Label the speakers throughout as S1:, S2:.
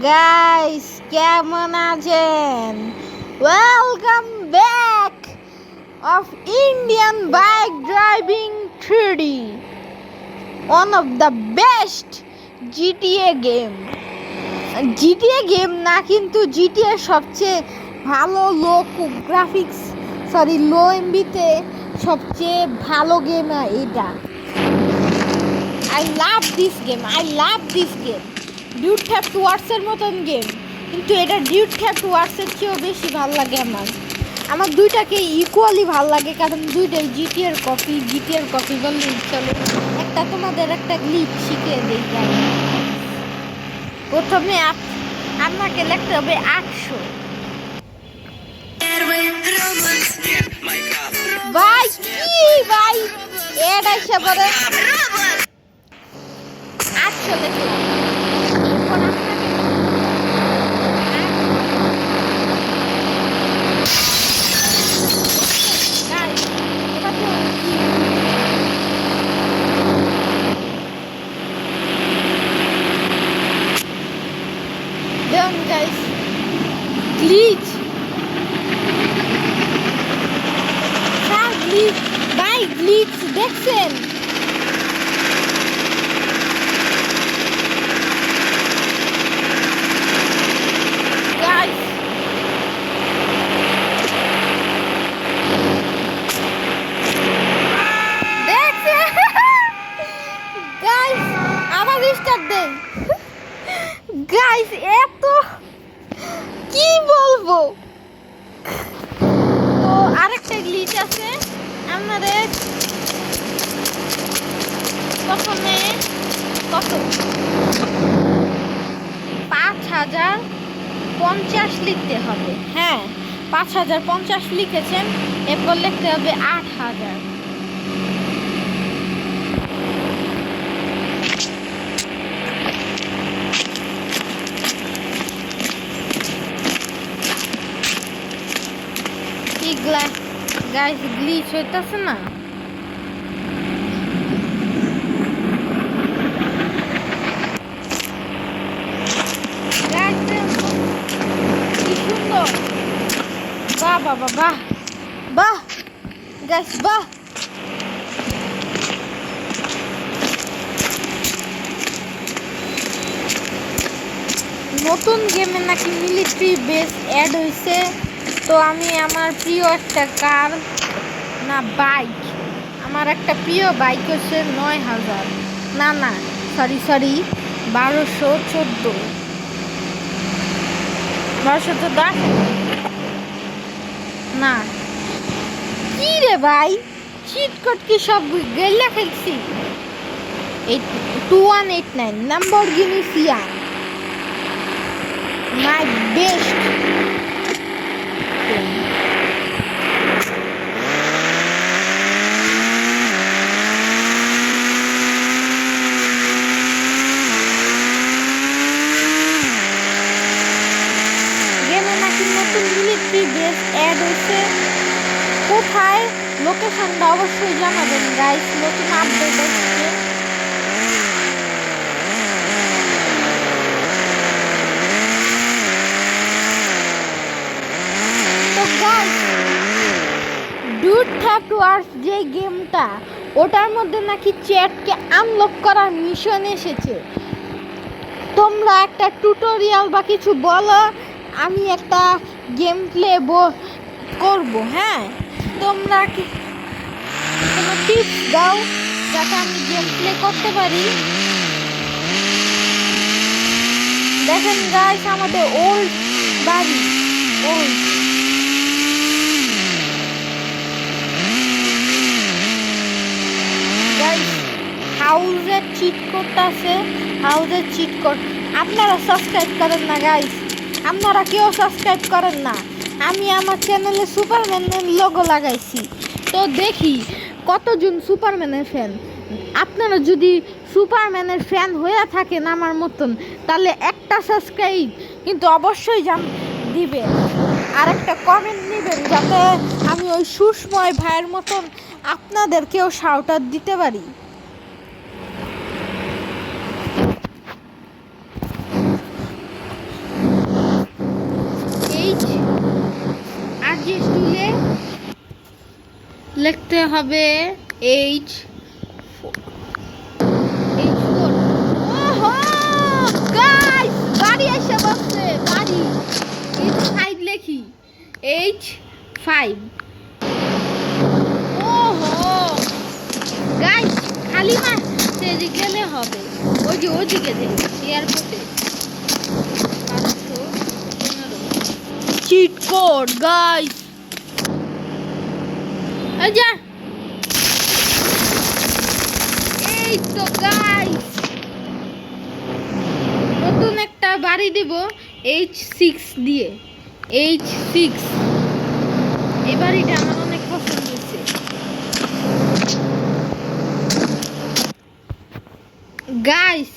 S1: Guys কেমন আছেন? Welcome back of Indian bike driving 3D, one of the best GTA game. GTA game না, কিন্তু GTA সবচেয়ে ভালো লো এমবিতে সবচেয়ে ভালো গেম এটা। I love this game. ডিউড থ্যাফট ওয়ার্সের মতন গেম, কিন্তু এটা ডিউড থ্যাফট ওয়ার্সের চেয়েও বেশি ভালো লাগে আমার দুইটাকে ইকুয়ালি ভালো লাগে, কারণ দুইটাই জিটিএর কপি বললেই চলে। একটা তোমাদের একটা গ্লিচ শিখিয়ে দিই। প্রথমে আপনাকে লিখতে হবে 800। ভাই কি ভাই এটা এসে পরে 800 লিখলাম। Guys, glitch. By glitch দেখছেন? Guys, দেখছেন? Guys, আবার রিস্টার্ট দেন। Guys, এত কি বলবো। তো আরেকটা গ্লিচ আছে। আমাদের প্রথমে কত 5050 লিখতে হবে। হ্যাঁ, 5050 লিখেছেন, এরপর লিখতে হবে 8000। গাইস গ্লিচ হইতাছে না। কি সুন্দর, বাহ বাহ বাহ বাহ গাইস বাহ। নতুন গেমে নাকি মিলিটারি বেস অ্যাড হয়েছে। তো আমি আমার প্রিয় একটা কার না বাইক, আমার একটা প্রিয় বাইক হচ্ছে 9000, না সরি 1214 না কি রে ভাই, চিট কোড কি সব গেলা খেলছি। 2189 ল্যাম্বরগিনি সিয়ান, মাই বেস্ট। নতুন মিলিটারি বেস অ্যাড হয়েছে। কোথায় লোকেশনটা অবশ্যই জানাবেন গাইস, নতুন আপডেট আসছে। তো গাইস ডিউড থ্যাফট ওয়ার্স যে গেমটা, ওটার মধ্যে নাকি চ্যাটকে আনলক করার মিশন এসেছে। তোমরা একটা টিউটোরিয়াল বা কিছু বলো, আমি একটা গেম প্লে করব। হ্যাঁ, তোমরা টিপস দাও যাতে আমি গেম প্লে করতে পারি। দেখেন গাইস, আমাদের ওল্ড বাড়ি, গাইস হাউজের চিট কোডটা আছে, হাউজের চিট কোড। আপনারা সাবস্ক্রাইব করেন না গাইস, আপনারা কেউ সাবস্ক্রাইব করেন না। আমি আমার চ্যানেলে সুপারম্যানের লোগো লাগাইছি, তো দেখি কতজন সুপারম্যানের ফ্যান। আপনারা যদি সুপারম্যানের ফ্যান হয়ে থাকেন আমার মতন, তাহলে একটা সাবস্ক্রাইব কিন্তু অবশ্যই দিবেন, আর একটা কমেন্ট নেবেন, যাতে আমি ওই সুস্ময় ভাইয়ের মতন আপনাদেরকেও শাউট আউট দিতে পারি। লিখতে হবে এইচ ফোর। ওহো গাইস, বাড়ি এসে বসছে, বাড়ি সাইড লেখি H5। ওহো গাইস, খালি মাঠে গেলে হবে, ওই যে ওইদিকে যে এয়ারপোর্টে। চিট কোড গাইস, এই যা, এই তো গাইস নতুন একটা বাড়ি দিব H6 দিয়ে। H6 এই বাড়িটা আমার অনেক পছন্দ হয়েছে গাইস।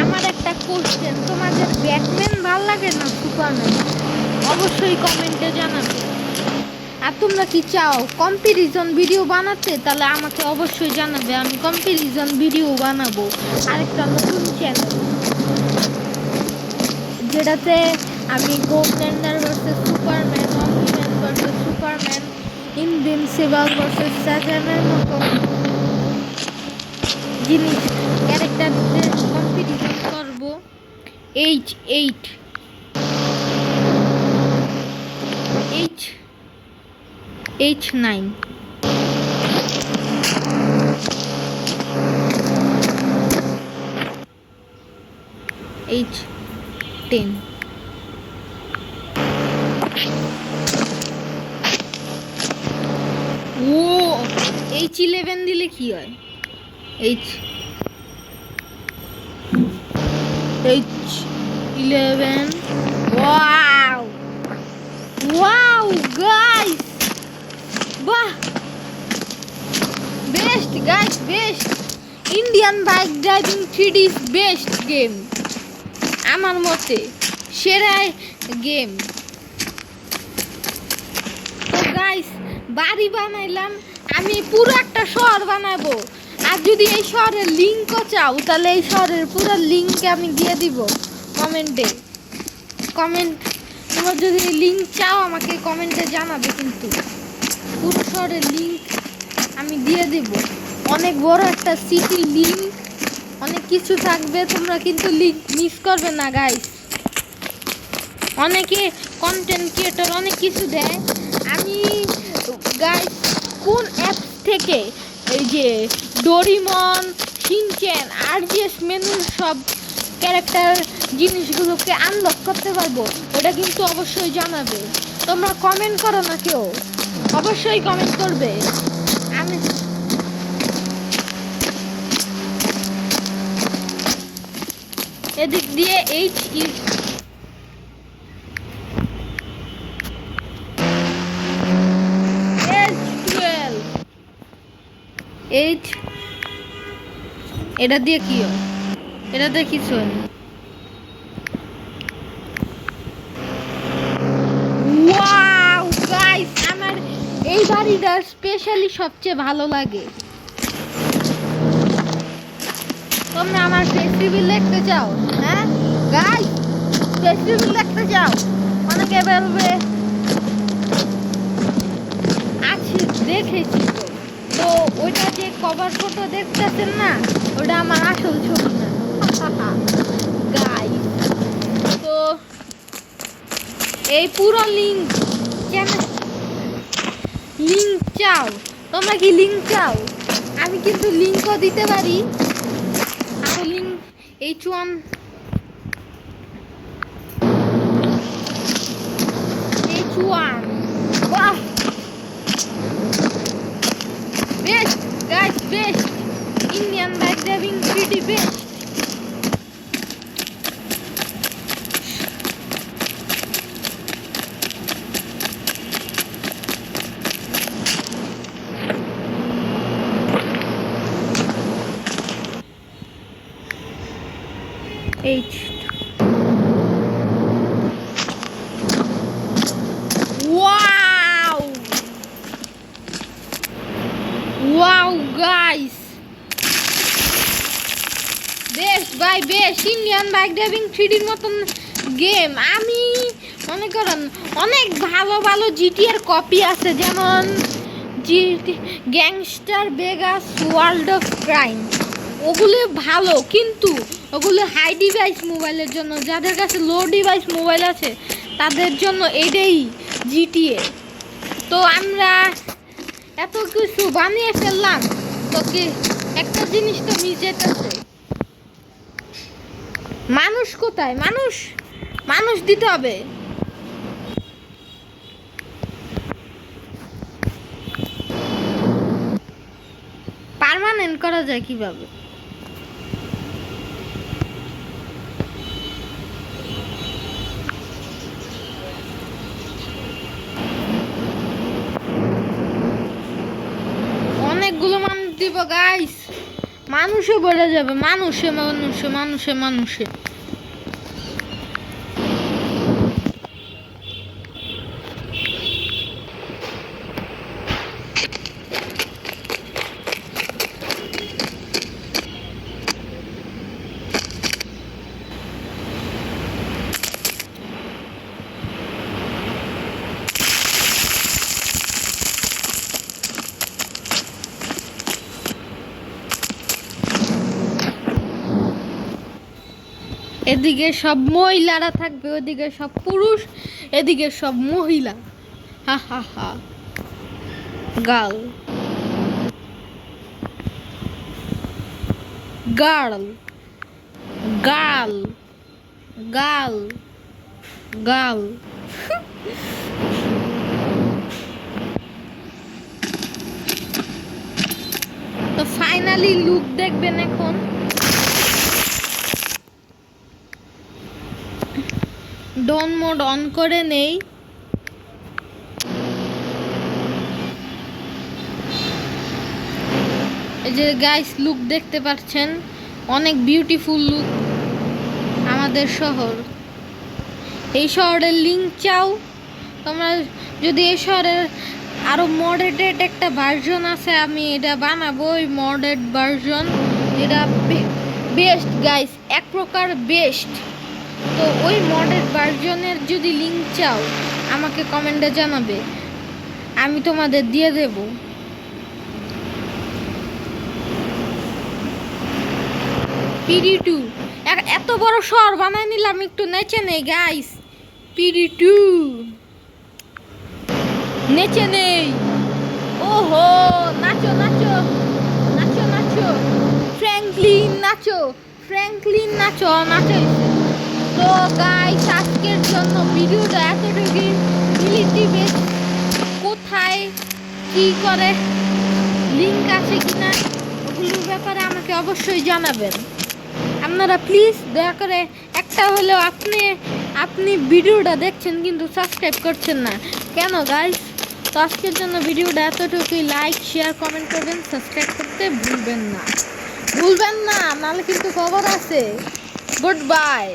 S1: আমার একটা কোশ্চেন, তোমাদের ব্যাটম্যান ভালো লাগে না সুপারম্যান? অবশ্যই কমেন্টে জানাবে। আর তোমরা কি চাও কম্পারিজন ভিডিও বানাতে? তাহলে আমাকে অবশ্যই জানাবে, আমি কম্পারিজন ভিডিও বানাবো। আরেকটা নতুন চ্যানেল, যেটাতে আমি গোল্ডেন্ডার versus Superman, Omniman versus Superman, Invincible versus স্যাজানের মতো জিনিস ক্যারেক্টারদের কম্পিটিশন করব। H8 H9 H10 ও H11 দিলে কি হয়? H11 ওয়াও ওয়াও গাইস, বাহ best guys, best Indian bike driving 3D is best game আমার মতে, সেরা গেম। তো গাইস বাড়ি বানাইলাম, আমি পুরো একটা শহর বানাবো। আর যদি এই শহরের লিঙ্কও চাও, তাহলে এই শহরের পুরো লিঙ্ক আমি দিয়ে দিব কমেন্টে। তোমার যদি লিঙ্ক চাও আমাকে কমেন্টে জানাবে, কিন্তু পুরো শহরের লিঙ্ক আমি দিয়ে দেব। অনেক বড় একটা সিটি লিঙ্ক, অনেক কিছু থাকবে, তোমরা কিন্তু লিঙ্ক মিস করবে না গাইস। অনেকে কন্টেন্ট ক্রিয়েটর অনেক কিছু দেয়, আমি গাইস কোন অ্যাপস থেকে এই যে ডোরিমন, শিনচ্যান, আরজিএস মেনুর সব ক্যারেক্টার জিনিসগুলোকে আনলক করতে পারবো, ওটা কিন্তু অবশ্যই জানাবে। তোমরা কমেন্ট করো না, কেউ অবশ্যই কমেন্ট করবে। আমি এদিক দিয়ে এটা দিয়ে কি হয়? এটা দিয়ে কিছু হয় না। ওয়াও গাইস, আমার এই বাড়িটা স্পেশালি সবচেয়ে ভালো লাগে। তোমরা আমার ফেস্টিভ্যাল দেখতে চাও? হ্যাঁ গাইস, ফেস্টিভ্যাল দেখতে চাও? অনেকে বলবে আছি, দেখেছি তো। তো ওইটা যে কভার ফটো দেখতেছেন না, ওটা আমার আসল ছবি না গাইস। তো এই পুরো লিঙ্ক চাও? তোমরা কি লিঙ্ক চাও? আমি কিন্তু লিঙ্কও দিতে পারি। আরো লিঙ্ক H1 বাহ best guys, best Indian bike driving 3D best. H wow guys, best by best Indian bike driving 3Dর মতন গেম। আমি মনে করেন অনেক ভালো ভালো জিটিএর কপি আছে, যেমন GT gangster Vegas world of crime. ওগুলো ভালো, কিন্তু ওগুলো হাই ডিভাইস মোবাইলের জন্য। যাদের কাছে লো ডিভাইস মোবাইল আছে তাদের জন্য এটাই জিটিএ। তো আমরা এত কিছু বানিয়ে ফেললাম, তো কি একটা জিনিস তো মিস যেতেছে। মানুষ কোথায়? মানুষ দিতে হবে। পার্মানেন্ট করা যায় কিভাবে? অনেকগুলো মানুষ দিব গাইস, মানুষও বলে যাবে, মানুষে। এদিকে সব মহিলারা থাকবে, ওদিকে সব পুরুষ, এদিকে সব মহিলা। হা হা হা। Girl girl girl girl girl. তো ফাইনালি লুক দেখবেন এখন। ডন মোড অন করে নেই। এই যে গাইস লুক দেখতে পাচ্ছেন, অনেক বিউটিফুল লুক আমাদের শহর। এই শহরের লিঙ্ক চাও তোমরা? যদি এই শহরের আরো মডারেটেড একটা ভার্সন আছে, আমি এটা বানাবো, ওই মডারেট ভার্সন, এটা বেস্ট গাইস, এক প্রকার বেস্ট। তো ওই মডারেট ভার্সনের যদি লিঙ্ক চাও আমাকে কমেন্টে জানাবে, আমি তোমাদের দিয়ে দেব। PD2 এত বড় শহর বানাই নিলাম, একটু নেচে নেই গাইস। PD2 নেচে নেই। ওহো, নাচো নাচো নাচো নাচো, ফ্র্যাঙ্কলিন নাচো, নাচো। তো গাইস আজকের জন্য ভিডিওটা এতটুকুই। মিলিটারি বেস কোথায়, কি করে, লিঙ্ক আছে কিনা ওগুলোর ব্যাপারে আমাকে অবশ্যই জানাবেন। আপনারা প্লিজ দয়া করে একটা হলেও আপনি ভিডিওটা দেখছেন কিন্তু সাবস্ক্রাইব করছেন না কেন গাইস? তো আজকের জন্য ভিডিওটা এতটুকুই। লাইক, শেয়ার, কমেন্ট করবেন, সাবস্ক্রাইব করতে ভুলবেন না, নাহলে কিন্তু খবর আছে। Good bye.